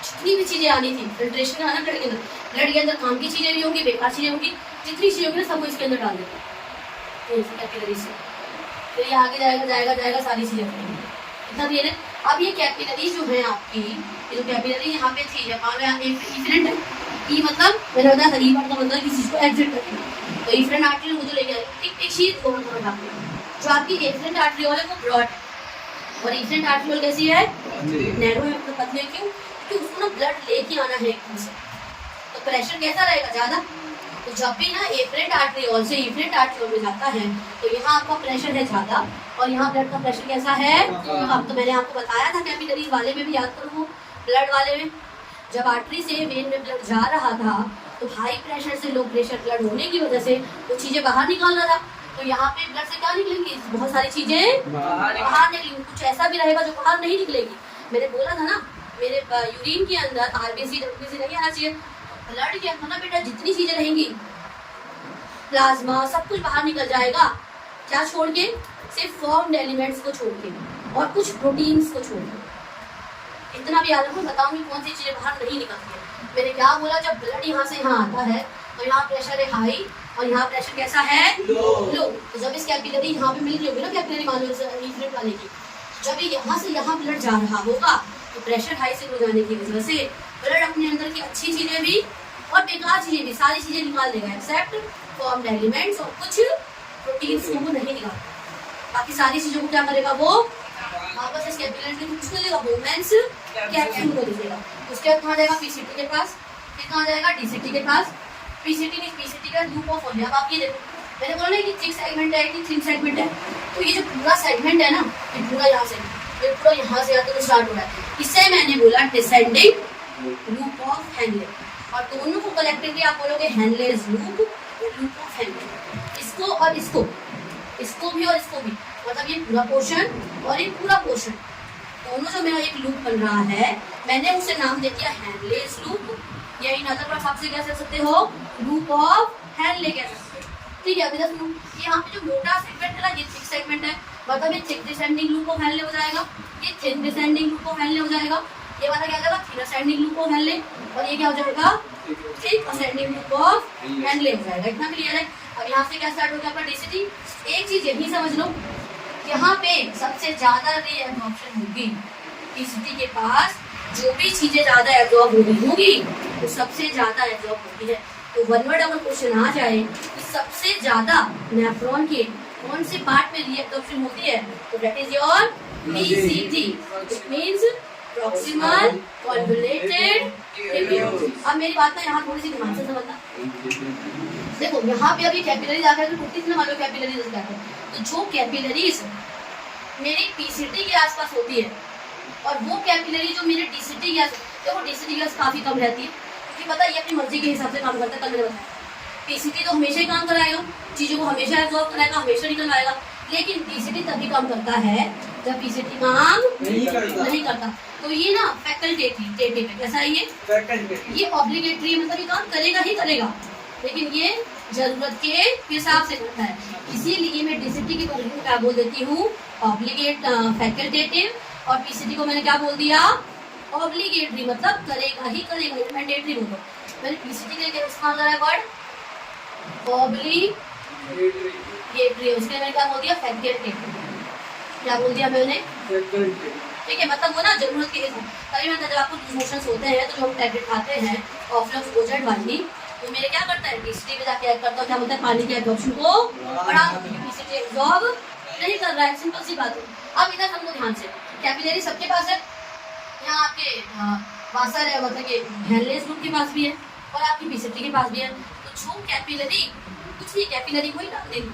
जितनी भी चीजें आनी थी, फिल्ट्रेशन का आना ब्लड के अंदर, ब्लड के अंदर काम की चीजें भी होंगी, बेकार चीजें होंगी, जितनी चीजें होंगी ना सबको इसके अंदर डाल देते हैं कैपिलरी से, फिर ये आगे जाएगा जाएगा जाएगा सारी चीजें इतना क्लियर है। अब ये कैपिलरी जो है आपकी, ये जो कैपिलरी यहाँ पे थी, जब मान लो यहाँ इफरेंट है, ई मतलब मैंने बताया था, ई का मतलब किसी चीज को एग्जिट करना, तो इफरेंट आर्टरी मुझे लेके आए एक चीज को जो आपकी एफरेंट आर्टरियोल है वो ब्रॉड, और इफरेंट आर्टरियोल कैसी है, नैरो है, मतलब पतली है। क्यों, क्योंकि उसको ना ब्लड लेके आना है एकदम से, तो प्रेशर कैसा रहेगा, ज्यादा। तो जब भी ना एफरेंट आर्टरियोल से इफरेंट आर्टरियोल में जाता है तो यहाँ आपका प्रेशर है ज्यादा, और यहाँ ब्लड का प्रेशर कैसा है, अब तो मैंने आपको बताया था कैपिलरी वाले में भी, याद करो ब्लड वाले में, जब आर्टरी से वेन में ब्लड जा रहा था तो हाई प्रेशर से लो प्रेशर ब्लड होने की वजह से वो चीजें बाहर निकाल रहा था, तो यहाँ पे ब्लड से क्या निकलेंगी, बहुत सारी चीजें बाहर निकलेंगी, कुछ ऐसा भी रहेगा जो बाहर नहीं निकलेगी। मैंने बोला था ना, मेरे यूरिन के अंदर आरबीसी डब्ल्यूबीसी नहीं आना चाहिए, ब्लड के अंदर ना बेटा जितनी चीजें रहेंगी, प्लाज्मा सब कुछ बाहर निकल जाएगा, क्या छोड़ के, सिर्फ फॉर्म्ड एलिमेंट्स को छोड़ के और कुछ प्रोटीन्स को छोड़ के। इतना भी याद रखो, बताऊंगी कौन सी चीजें बाहर नहीं निकलती है। मैंने क्या बोला, जब ब्लड यहाँ से यहाँ आता है तो यहाँ प्रेशर है हाई और यहाँ प्रेशर कैसा है, लो। तो जब इस कैपिलरी यहाँ पे मिल रही होगी ना, कैपिलरी मान लो इफरेंट वाले की, जब ये यहाँ से यहाँ ब्लड जा रहा होगा तो प्रेशर हाई से हो जाने की वजह से ब्लड अपने अंदर की अच्छी चीजें भी और बेकार चीजें भी सारी चीजें निकाल देगा, एक्सेप्ट फॉर्म्ड एलिमेंट्स, और कुछ प्रोटीन्स को वो नहीं निकालता। बाकी सारी चीजों को क्या करेगा, वो वापस इस कैपिलरी को कुछ देगा, वोमेंस कैप्सूल को दे देगा। उसके बाद कहाँ जाएगा, पीसीटी के पास, फिर कहाँ जाएगा, डीसीटी के पास। पीसीटी नहीं, पीसीटी का लूप ऑफ हो गया। अब आप ये देखो, मैंने बोला ना कि थिक सेगमेंट है कि थिन सेगमेंट है, तो ये जो पूरा सेगमेंट है ना, ये पूरा यहाँ से, ये पूरा यहाँ से आते स्टार्ट हो रहा है, इससे मैंने बोला डिसेंडिंग लूप ऑफ हेनले, और दोनों को कलेक्टिवली आप बोलोगे Henle's loop, loop of Henle. इसको और इसको, इसको भी और इसको भी, मतलब ये पूरा पोर्शन और ये पूरा पोर्शन, दोनों जो मेरा एक लूप बन रहा है, मैंने उसे नाम दे दिया हेनलेज लूप, या इन अदर वर्ड्स आपसे क्या कह सकते हो, लूप ऑफ हेनले कह सकते हो। ठीक है, अभी तक सुनो, यहाँ पे जो मोटा सेगमेंट है ना, ये थिक सेगमेंट है, मतलब ये thick descending loop of Henle हो जाएगा, ये thin descending loop of Henle हो जाएगा, ये वाला क्या हो जाएगा, thin ascending loop of Henle, और ये क्या हो जाएगा, thick ascending loop of Henle हो जाएगा। इतना क्लियर है। अब यहाँ से क्या स्टार्ट हो गया आपका डीसीटी। एक चीज यही समझ लो, यहाँ पे सबसे ज्यादा रीएब्जॉर्प्शन होगी डीसीटी के पास, जो भी चीजें ज्यादा एब्जॉर्ब हो रही होगी वो सबसे ज्यादा एब्जॉर्ब होती है। तो वन वर्ड अगर क्वेश्चन आ जाए कि सबसे ज्यादा नेफ्रॉन के कौन से पार्ट में रीएब्जॉर्प्शन होती है, तो that is your PCT. It means proximal convoluted tubule. अब मेरी बात ना यहाँ थोड़ी सी ध्यान से समझना। देखो यहाँ पे अभी कैपिलरीज आ गया तो टूटी थी, मान लो कैपिलरीज क्या है, तो जो कैपिलरीज मेरी पीसीटी के आसपास होती है और वो कैपिलरी जो मेरे डीसीटी के आसपास, देखो डीसीटी के आसपास काफी कम रहती है क्योंकि पता है ये अपनी मर्जी के हिसाब से काम करता है। कल मैंने बताया पीसीटी तो हमेशा ही काम कराएगा, चीजों को हमेशा एब्जॉर्ब कराएगा, हमेशा निकलवाएगा, लेकिन डीसीटी तभी काम करता है जब पीसीटी काम नहीं करता। तो ये ना फैकल्टेटिव है, कैसा है ये ऑब्लिगेटरी, मतलब ये काम करेगा ही करेगा, लेकिन ये जरूरत के हिसाब से करता है। इसीलिए मैं डीसीटी की वर्जन को क्या बोल देती हूँ, फैकल्टेटिव, और पीसीटी को मैंने क्या बोल दिया, ऑब्लिगेटरी, मतलब करेगा ही करेगा, मैंडेटरी बोलो। मैंने पीसीटी के लिए इस्तेमाल करा है वर्ड ऑब्लिगेटरी, उसके मैंने क्या बोल दिया, फैकल्टेटिव। क्या बोल दिया मैंने, ठीक है, मतलब वो ना जरूरत के हिसाब। कभी मैं जब आपको लूज मोशंस होते हैं तो जो हम टैबलेट खाते हैं ऑफ्लक्स ओजेड वाली, तो मेरे क्या करता है डीसीटी पे जाके एक्ट करता है, क्या बोलता है पानी के एब्जॉर्प्शन को बढ़ा, पीसीटी एब्जॉर्ब नहीं कर रहा है, सिंपल सी बात है। अब इधर समझो ध्यान से, कैपिलरी सबके पास है, यहाँ आपके वासर है, मतलब कि हेनलेस ग्रुप के पास भी है और आपकी पीसीटी के पास भी है। तो जो कैपिलरी कुछ भी कैपिलरी को ही डाल देंगे,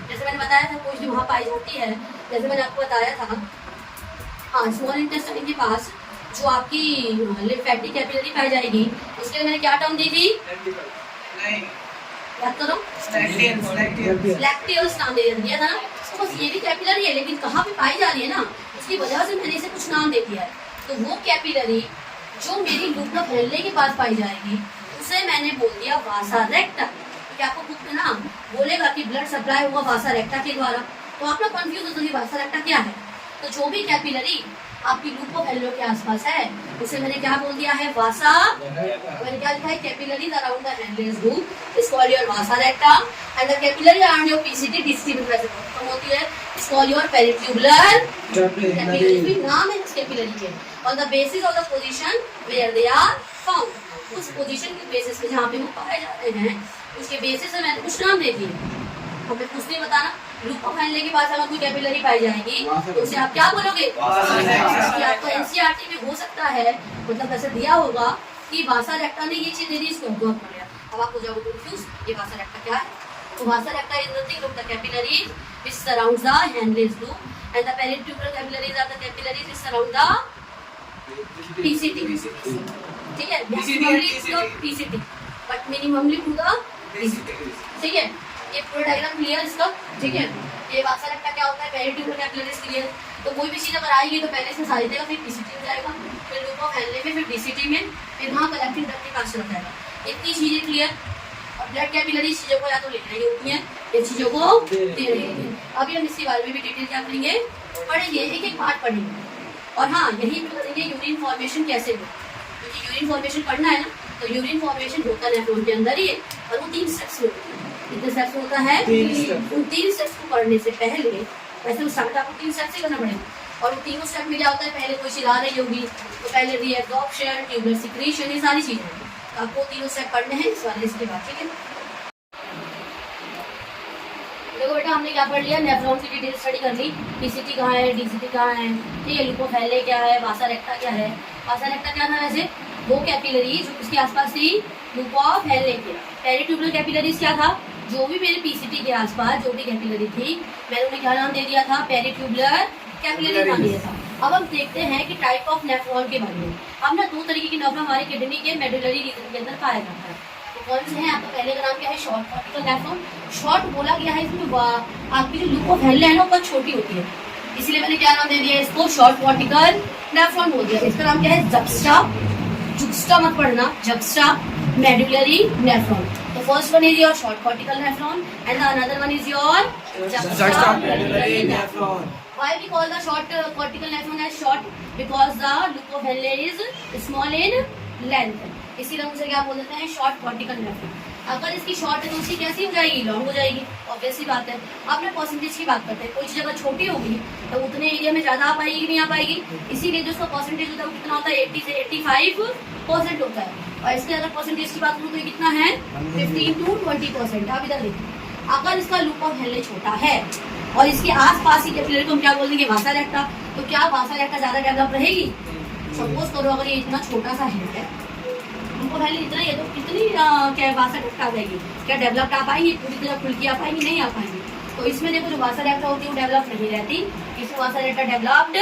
जैसे मैंने बताया था कोई भी वहाँ पाई जाती है, जैसे मैंने आपको बताया था, हाँ स्मॉल इंटेस्टाइन के पास जो आपकी लिम्फेटिक कैपिलरी पाई जाएगी, उसके लिए मैंने क्या टर्म दी थी, याद करो, लैक्टियस नाम दे दिया था ना। तो बस ये भी कैपिलरी है, लेकिन कहाँ पे पाई जा रही है ना, उसकी वजह से मैंने इसे कुछ नाम दे दिया है। तो वो कैपिलरी जो मेरी लूप ऑफ हेनले के पास पाई जाएगी, उसे मैंने बोल दिया वासा रेक्टा। क्योंकि आपको बुक में ना बोलेगा कि ब्लड सप्लाई होगा वासा रेक्टा के द्वारा, तो आप ना कंफ्यूज हो जाओगे वासा रेक्टा क्या है। तो जो भी कैपिलरी आपकी लूप ऑफ हेनले के आसपास है, उसे मैंने क्या बोल दिया है, वासा, मैंने क्या लिखा है, capillaries around the Henle's group is called your vasa recta, and the capillary around your PCT DCT में वैसे कम होती है, is called your peritubular capillary. भी नाम है इस कैपिलरी के, on the basis of the position where they are found, उस पोजीशन के बेसिस पे जहाँ पे वो पाए जाते हैं, उसके बेसिस से मैंने कुछ नाम दे दिए। हमें कुछ नहीं बताना, लूप ऑफ हेनले के पास अगर कोई कैपिलरी पाई जाएगी तो उसे आप क्या बोलोगे, आपको एनसीईआरटी में हो सकता है, मतलब ऐसे दिया होगा कि वासा रेक्टा ने ये चीज दे दी, इसको ऑब्जॉर्व कर लिया। अब आप हो जाओगे कंफ्यूज, ये वासा रेक्टा क्या है। तो vasa recta is nothing but the capillary which surrounds the headless loop, and the peritubular capillaries are the capillaries which surround the PCT. ठीक है, maximally to the PCT, but minimally to the PCT. ठीक है, ये पूरा diagram clear इसका, ठीक है। ये वासा रेक्टा क्या होता है, पेरिट्यूबुलर कैपिलरीज क्लियर। तो कोई भी चीज अगर आएगी तो पहले इसमें सारी देगा, फिर पीसीटी में जाएगा, फिर लूप ऑफ हेनले में, फिर डीसीटी में, फिर वहाँ कलेक्टिंग डक्ट के पास चला जाएगा। इतनी चीजें क्लियर। और ब्लड कैपिलरी चीजों को या तो ले रही होती हैं, ये चीजों को दे रही होती हैं। अभी हम इसके बारे में भी डिटेल क्या करेंगे, पढ़ेंगे, एक एक पार्ट पढ़ेंगे। और हाँ, यही भी करेंगे यूरिन फॉर्मेशन कैसे हो, क्योंकि यूरिन फॉर्मेशन पढ़ना है ना, तो यूरिन फॉर्मेशन होता है नेफ्रॉन के अंदर ही है, और वो 3 स्टेप्स में होता है। कितने स्टेप्स होता है, उन 3 स्टेप्स को पढ़ने से पहले, वैसे वो स्टार्ट आपको 3 स्टेप्स से करना पड़ेगा। और वो तीनों स्टेप में क्या होता है, पहले कोई चीज आ रही होगी तो पहले रीएब्जॉर्प्शन, ट्यूबुलर सिक्रीशन, ये सारी चीजें हैं। आपको तीनों स्टेप पढ़ने हैं इस वाले इसके बाद, ठीक है। देखो बेटा, हमने क्या पढ़ लिया, नेफ्रॉन की डिटेल स्टडी कर ली, पीसीटी कहाँ है, डीसीटी कहाँ है, ठीक है, लूप ऑफ हेनले क्या है, वासा रेक्टा क्या है। वासा रेक्टा क्या था वैसे, वो कैपिलरी जो उसके आसपास थी लूप ऑफ हेनले के। पेरिट्यूबुलर कैपिलरीज क्या था, जो भी मेरे पीसीटी के आसपास जो भी कैपिलरी थी, मैंने उन्हें क्या नाम दे दिया था, पेरिट्यूबुलर कैपिलरी नाम दिया था। अब हम देखते हैं कि टाइप ऑफ नेफ्रॉन के बारे में। अब ना 2 तरीके की नेफ्रॉन हमारे किडनी के मेडुलरी रीजन के अंदर पाया जाता है। तो कौन से हैं, आपका पहले का नाम क्या है, शॉर्ट कॉर्टिकल नेफ्रॉन। शॉर्ट बोला गया है इसमें, आपकी जो लूप ऑफ हेनले है ना वो छोटी होती है, इसीलिए मैंने क्या नाम दे दिया इसको, शॉर्ट कॉर्टिकल नेफ्रॉन बोल दिया। इसका नाम क्या है, जक्स्टा, जुक्स्टा मत पढ़ना, जक्स्टा मेडुलरी नेफ्रॉन। तो first one is your short cortical nephron and the another one is your juxta medullary nephron. Why we call the short cortical nephron as short? Because the loop of Henle is small in length. इसीलिए हम उसे क्या बोल देते हैं, short cortical nephron. अगर इसकी short है तो उसकी कैसी हो जाएगी, लॉन्ग हो जाएगी, ऑब्वियस सी बात है। अब मैं परसेंटेज की बात करते हैं, कोई चीज अगर छोटी होगी तो उतने एरिया में ज्यादा आ पाएगी कि नहीं आ पाएगी, इसीलिए जो उसका परसेंटेज होता है वो कितना होता है, 80 से 85% होता है। और इसके अगर परसेंटेज की बात करूँ तो ये कितना है, 15 to 20%। अब इधर देखिए, अगर इसका लूप ऑफ हेनले छोटा है और इसके आसपास ही कैपिलरी को हम क्या बोल देंगे, वासा रेक्टा, तो क्या वासा रेक्टा ज्यादा डेवलप रहेगी, सपोज करो अगर ये इतना छोटा सा हेड है, हमको पहले इतना ये तो कितनी क्या वासा डक्ट आ जाएगी, क्या डेवलप्ड आ पाएंगी, पूरी तरह खुल के आ पाएंगी, नहीं आ पाएंगी। तो इसमें देखो जो वासा डक्ट होती है वो डेवलप नहीं रहती, इसमें वासा डक्ट डेवलप्ड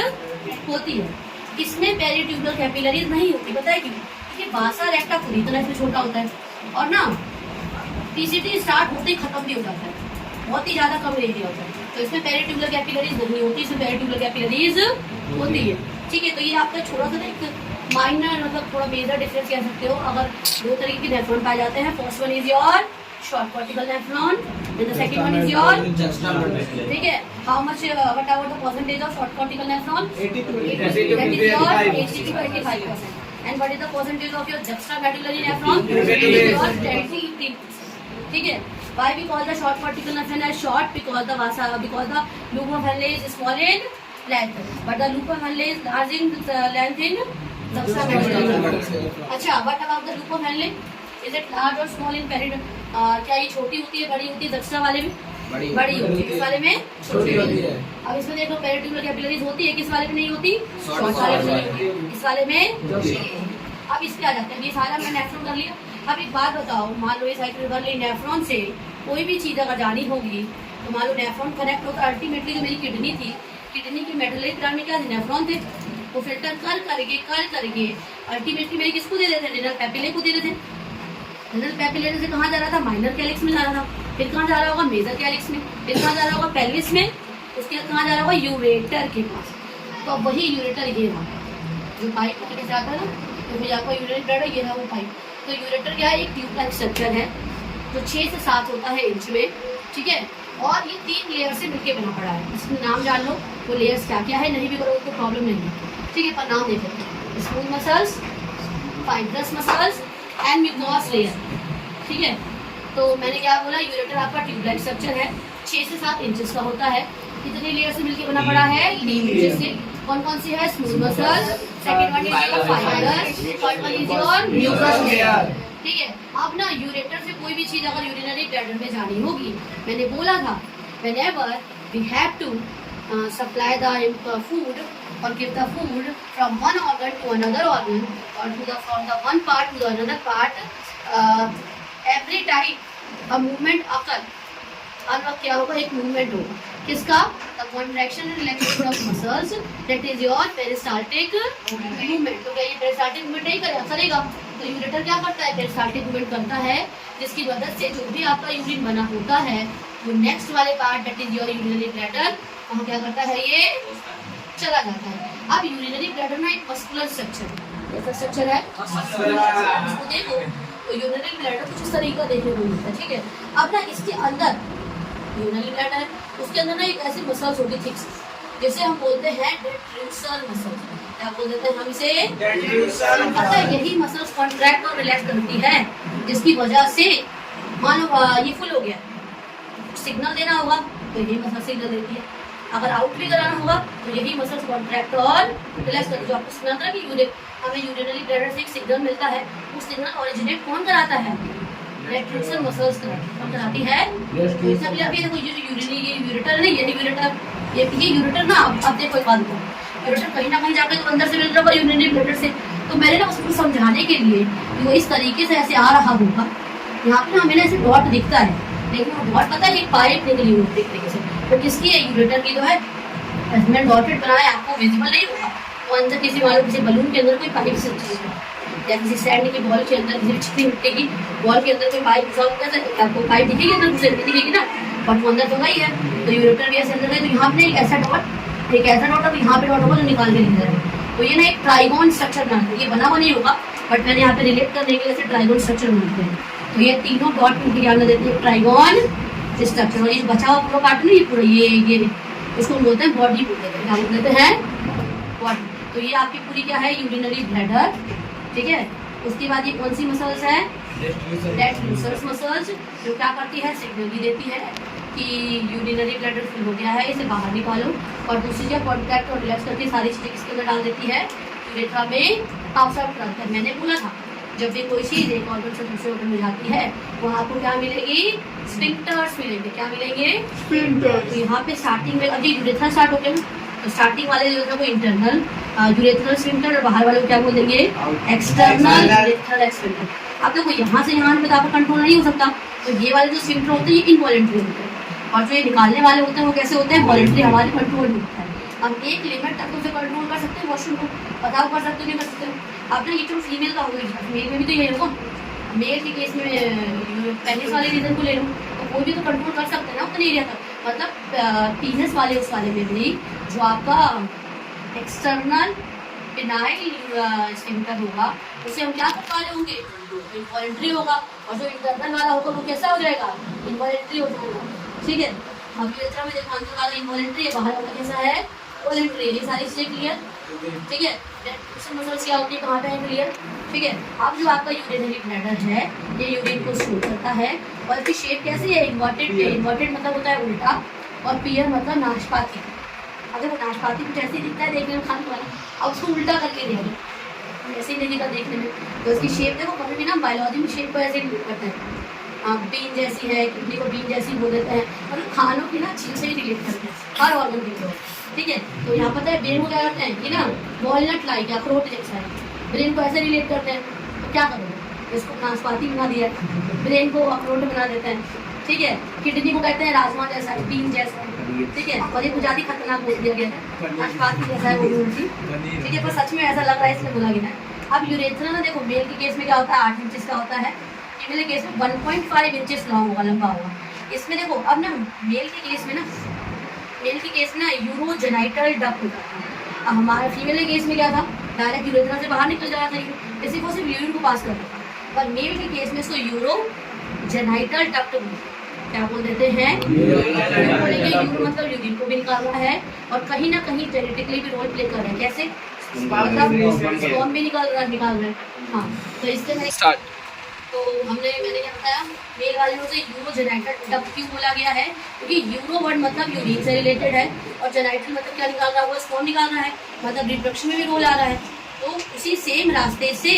होती है। इसमें पेरिट्यूबुलर कैपिलरीज नहीं होती, पता है क्यों? क्योंकि वासा रेक्टा पूरी तरह से छोटा होता है और ना पीसीटी स्टार्ट होते ही खत्म भी हो जाता है, बहुत ही ज्यादा कम एरिया होता है। तो इसमें पेरिट्यूबुलर कैपिलरीज नहीं होती, इसमें पेरिट्यूबुलर कैपिलरीज होती है। ठीक है, तो ये आपका छोटा सा एक माइनर मतलब थोड़ा मेजर डिफरेंस कह सकते हो। अगर दो तरीके के नेफ्रॉन पाए जाते हैं, first one is your short cortical nephron and the second one is your, ठीक है, how much what our the percentage of short cortical nephron, 80 to 85%. And what is the percentage of your juxtamedullary nephron? 10 to 15%. ठीक है, why we call the short cortical nephron as short? Because the loop of Henle is small in length, but the loop of Henle is large in length in juxtamedullary. अच्छा, what about the loop of Henle? Is it large or small in perid? क्या ये छोटी होती है, बड़ी होती है? Juxta वाले में बड़ी होती है, इस वाले में छोटी होती है। अब इसमें देखो पेरिट्यूबुलर कैपिलरीज होती है, किस वाले में नहीं होती? शॉर्ट वाले में नहीं होती, इस वाले में। अब इसके आ जाते हैं, ये सारा मैंने नेफ्रॉन कर लिया। अब एक बात बताओ, मान लो ये साइक्लोगर्ली नेफ्रॉन से कोई भी चीज अगर जानी होगी तो मान लो नेफ्रॉन कनेक्ट होता, अल्टीमेटली जो मेरी किडनी थी, किडनी की मेडुलरी ग्लैंड में क्या थे? नेफ्रॉन थे। वो फिल्टर कर करके अल्टीमेटली मेरी किसको दे देते? रेनल पैपिले को दे देते। रेनल पैपिले से कहाँ जा रहा था? माइनर कैलिक्स में जा रहा था, फिर कहाँ जा रहा होगा? मेजर कैलिक्स में, फिर कहाँ जा रहा होगा? पेल्विस में, उसके बाद कहाँ जा रहा होगा? यूरेटर के पास। तो वही यूरेटर ये रहा जो पाइप के जाता है ना, तो फिर आपका यूरिनरी ब्लैडर ये रहा वो पाइप। तो यूरेटर क्या है? एक ट्यूब लाइक स्ट्रक्चर है जो 6 से 7 होता है इंच में, ठीक है, और ये 3 लेयर से मिलकर बना पड़ा है। इसमें नाम जान लो, वो लेयर्स क्या क्या है, नहीं भी करो तो प्रॉब्लम नहीं है, ठीक है, पर नाम देखो, smooth muscles, fibrous muscles and mucus layer, ठीक है। तो मैंने क्या बोला, यूरेटर आपका ट्यूब लाइक स्ट्रक्चर है, 6 से 7 इंचेस का होता है। कितने लेयर से मिलकर बना पड़ा है? 3 इंचेस से। कौन कौन सी है? Smooth muscle, second one is your fibrous, third one is your mucous layer, ठीक है। अब ना यूरेटर से कोई भी चीज अगर यूरिनरी ब्लैडर में जानी होगी, मैंने बोला था whenever we have to supply the food or give the food from one organ to another organ or from the one part to the another part, every time a movement occur, अब क्या होगा? एक movement होगा, किसका? the contraction and relaxation of muscles, that is your peristaltic movement। तो क्या ये peristaltic movement नहीं करेगा? तो यूरेटर क्या करता है? peristaltic movement करता है, जिसकी मदद से जो भी आपका यूरिन बना होता है वो नेक्स्ट वाले part that is your urinary bladder वहाँ क्या करता है? ये चला जाता है। अब यूरिनरी ब्लैडर ना एक मस्कुलर स्ट्रक्चर है, कैसा स्ट्रक्चर है? इसको देखो तो यूरिनरी ब्लैडर कुछ इस तरीका देखने को मिलता है, ठीक है। अब ना इसके अंदर यूरिनरी ब्लैडर है, उसके अंदर ना एक ऐसी मसल्स होगी थिक, जैसे हम बोलते हैं डेट्रूसर मसल्स। क्या बोल देते हैं हम इसे? डेट्रूसर। पता है यही मसल्स कॉन्ट्रैक्ट और रिलैक्स करती है, जिसकी वजह से मान लो ये फुल हो गया, सिग्नल देना होगा तो यही मसल सिग्नल देती है, अगर आउट भी कराना होगा तो यही मसल्स कॉन्ट्रैक्ट और रिलैक्स करती है। जो आपको सुना था कि हमें यूरिनरी ब्लैडर से एक सिग्नल मिलता है, वो सिग्नल ओरिजिनेट कौन कराता है? डेट्रूसर मसल्स कौन कराती है? अभी देखो ये यूरेटर नहीं, ये यूरेटर, ये यूरेटर ना, अब देखो एक बात को, यूरेटर कहीं ना कहीं जाकर तो अंदर से मिल रहा होगा यूरिनरी ब्लैडर से। तो मैंने ना उसको समझाने के लिए वो इस तरीके से ऐसे आ रहा होगा, यहाँ पे ना हमें ऐसे डॉट दिखता है, लेकिन वो डॉट पता है एक पाइप निकली हुई है एक तरीके से, तो किसकी है? यूरेटर की। तो है मैंने डॉटेड बनाया, आपको विजिबल नहीं होगा, वो अंदर किसी मालूम किसी बलून के अंदर कोई पाइप से या किसी सैंड की बॉल के अंदर, किसी चिकनी मिट्टी की बॉल के अंदर कोई पाइप घुसा होगा, तो आपको पाइप दिखेगी अंदर, दूसरी दिखेगी ना, बट वो अंदर तो वही है। तो यूरेटर भी ऐसे अंदर है, तो यहाँ पे एक ऐसा डॉट और यहाँ पे डॉट होगा जो निकाल के लिख रहा। तो ये ना एक ट्राइगोन स्ट्रक्चर बना है, ये बना हुआ नहीं होगा, बट मैंने यहाँ पे रिलेट करने के लिए ट्राइगोन स्ट्रक्चर बनाते हैं। तो ये तीनों डॉट उनके क्या देते हैं? Trigon structure. और ये बचा हुआ पूरा पार्ट नहीं, पूरा ये इसको बोलते हैं बॉडी, क्या बोलते हैं? बॉडी। तो ये आपकी पूरी क्या है? यूरिनरी ब्लैडर, ठीक है। उसके बाद ये कौन सी मसल्स है? डेट्रूसर मसल्स, जो क्या करती है? सिग्नल भी देती है कि यूरिनरी ब्लैडर फुल हो गया है, इसे बाहर निकालो। और दूसरी क्या? कॉन्ट्रैक्ट और रिलैक्स करके सारी चीजें किसके अंदर डाल देती है? यूरेथ्रा में पास आउट करता है। मैंने बोला था जब भी कोई चीज एक ऑर्गन से दूसरे ऑर्गन में जाती है वहाँ आपको क्या मिलेगी? स्फिंक्टर्स मिलेंगे। क्या मिलेंगे? स्फिंक्टर्स। तो यहाँ पे स्टार्टिंग में अभी यूरेथ्रा स्टार्ट हो गया ना, तो स्टार्टिंग वाले यूरेथ्रा को इंटरनल, यूरेथ्रल स्फिंक्टर और बाहर वाले को क्या बोल देंगे, एक्सटर्नल यूरेथ्रल स्फिंक्टर। अब देखो यहाँ से यहाँ पे तो आपका कंट्रोल नहीं हो सकता, तो ये वाले जो स्फिंक्टर होते हैं ये इनवॉलेंट्री होते हैं, और जो ये निकालने वाले होते हैं वो कैसे होते हैं, वॉलेंट्री, हमारे कंट्रोल में होता है। हम एक लिमिट तक उसे कंट्रोल कर सकते हैं, वॉशरूम को बताओ कर सकते हो नहीं कर सकते हो। अब ना ये तो फीमेल का होगा, मेल में भी तो यही होगा। मेल के केस में पेनिस वाले रीजन को ले लो तो कोई भी तो कंट्रोल कर सकते हैं ना उतने एरिया तक, मतलब पीनस वाले उस वाले में भी जो आपका एक्सटर्नल पेनाइल स्फिंक्टर होगा उसे हम क्या कर पा रहे होंगे, इनवॉलेंट्री होगा, और जो इंटरनल वाला होगा वो कैसा हो जाएगा, इनवॉलेंट्री हो जाएगा। ठीक है, अब यूरेथ्रा में देखो अंदर वाला इनवॉलेंट्री है, बाहर वाला कैसा है, वॉलेंट्री। ये सारी चीजें क्लियर। ठीक है, मसल्स क्या होती है, कहाँ पे है, क्लियर। ठीक है, अब जो आपका यूरिनरी ब्लैडर है ये यूरिन को स्टोर करता है, और इसकी शेप कैसी है, इन्वर्टेड। इन्वर्टेड मतलब होता है उल्टा, और पियर मतलब नाशपाती। अगर वो नाशपाती कुछ ऐसे दिखता है देखने में खाने वाला, अब उसको उल्टा करके देखो, ऐसे ही दिखेगा देखने में। तो इसकी शेप देखो, कभी भी ना बायोलॉजी में शेप को ऐसे ही करता है, बीन जैसी है, किडनी को बीन जैसी बोल देते हैं, मतलब खानों की ना चीज से ही रिलेट करते हैं, हर ऑर्गन के लिए। ठीक है, तो यहाँ पता है ब्रेन को क्या करते हैं कि ना वॉलनट लाइक या अखरोट जैसा है, ब्रेन को ऐसे रिलेट करते हैं। तो क्या करोगे, इसको नाशपाती बना दिया, ब्रेन को अखरोट बना देते हैं। ठीक है, किडनी को कहते हैं राजमा जैसा है, बीन जैसा है। ठीक है, और ये कुछ ज़्यादा खतरनाक बोल दिया गया है, नाशपाती जैसा है वो भी उल्टी। ठीक है, पर सच में ऐसा लग रहा है इसलिए बोला गया है। अब यूरेथ्रा ना देखो, मेल के केस में क्या होता है 8 इंचेस का होता है, फीमेल के केस में 1.5 इंचेस लॉन्ग होगा, लंबा होगा। इसमें देखो अब ना मेल के केस में ना यूरोजेनाइटल डक्ट होता है। अब हमारे फीमेल के केस में क्या था, डायरेक्ट यूरेथ्रा से बाहर निकल जा रहा था, इसी को सिर्फ यूरिन को पास करता था। पर मेल के केस में इसको यूरोजेनाइटल डक्ट क्या बोल देते हैं, यूरो मतलब यूरिन को भी निकाल रहा है, और कहीं ना कहीं जेनेटिकली भी रोल प्ले कर रहा है। कैसे, मतलब स्पर्म भी निकाल रहा है। हाँ, तो इससे मैं मैंने क्या बताया, मेल वाले में से यूरोजेनाइटल डक्ट क्यों बोला गया है, क्योंकि यूरो वर्ड मतलब यूरिन से रिलेटेड है, और जेनाइटल मतलब क्या निकाल रहा है, वो स्पर्म निकाल रहा है, मतलब रिप्रोडक्शन में भी रोल आ रहा है। तो उसी सेम रास्ते से,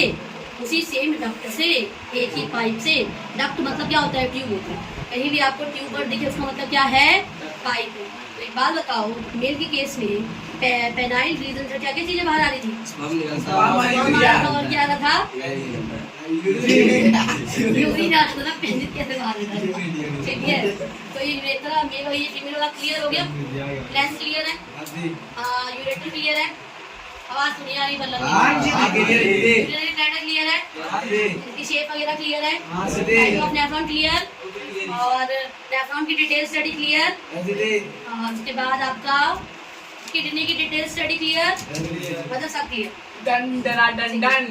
उसी सेम डक्ट से, एक ही पाइप से, डक्ट मतलब क्या होता है, ट्यूब होता है। कहीं भी आपको ट्यूब वर्ड दिखे उसका मतलब क्या है, पाइप। तो एक बात बताओ, मेल के केस में पेनाइल रीजन से क्या क्या चीजें बाहर आ रही थी, और क्या आ रहा था, यूरिन आ रहा था ना, पेनिस कैसे बाहर आ रहा था। ठीक है, तो ये यूरेथ्रा मेल और ये फीमेल वाला क्लियर हो गया, लेंस क्लियर है, यूरेटर क्लियर है, आवाज सुनिए आ रही, क्लियर है, इसकी शेप वगैरह क्लियर है, नेफ्रॉन क्लियर, और नेफ्रॉन की डिटेल स्टडी क्लियर, और उसके बाद आपका किडनी की डिटेल स्टडी क्लियर, मतलब सब clear. Done done done done.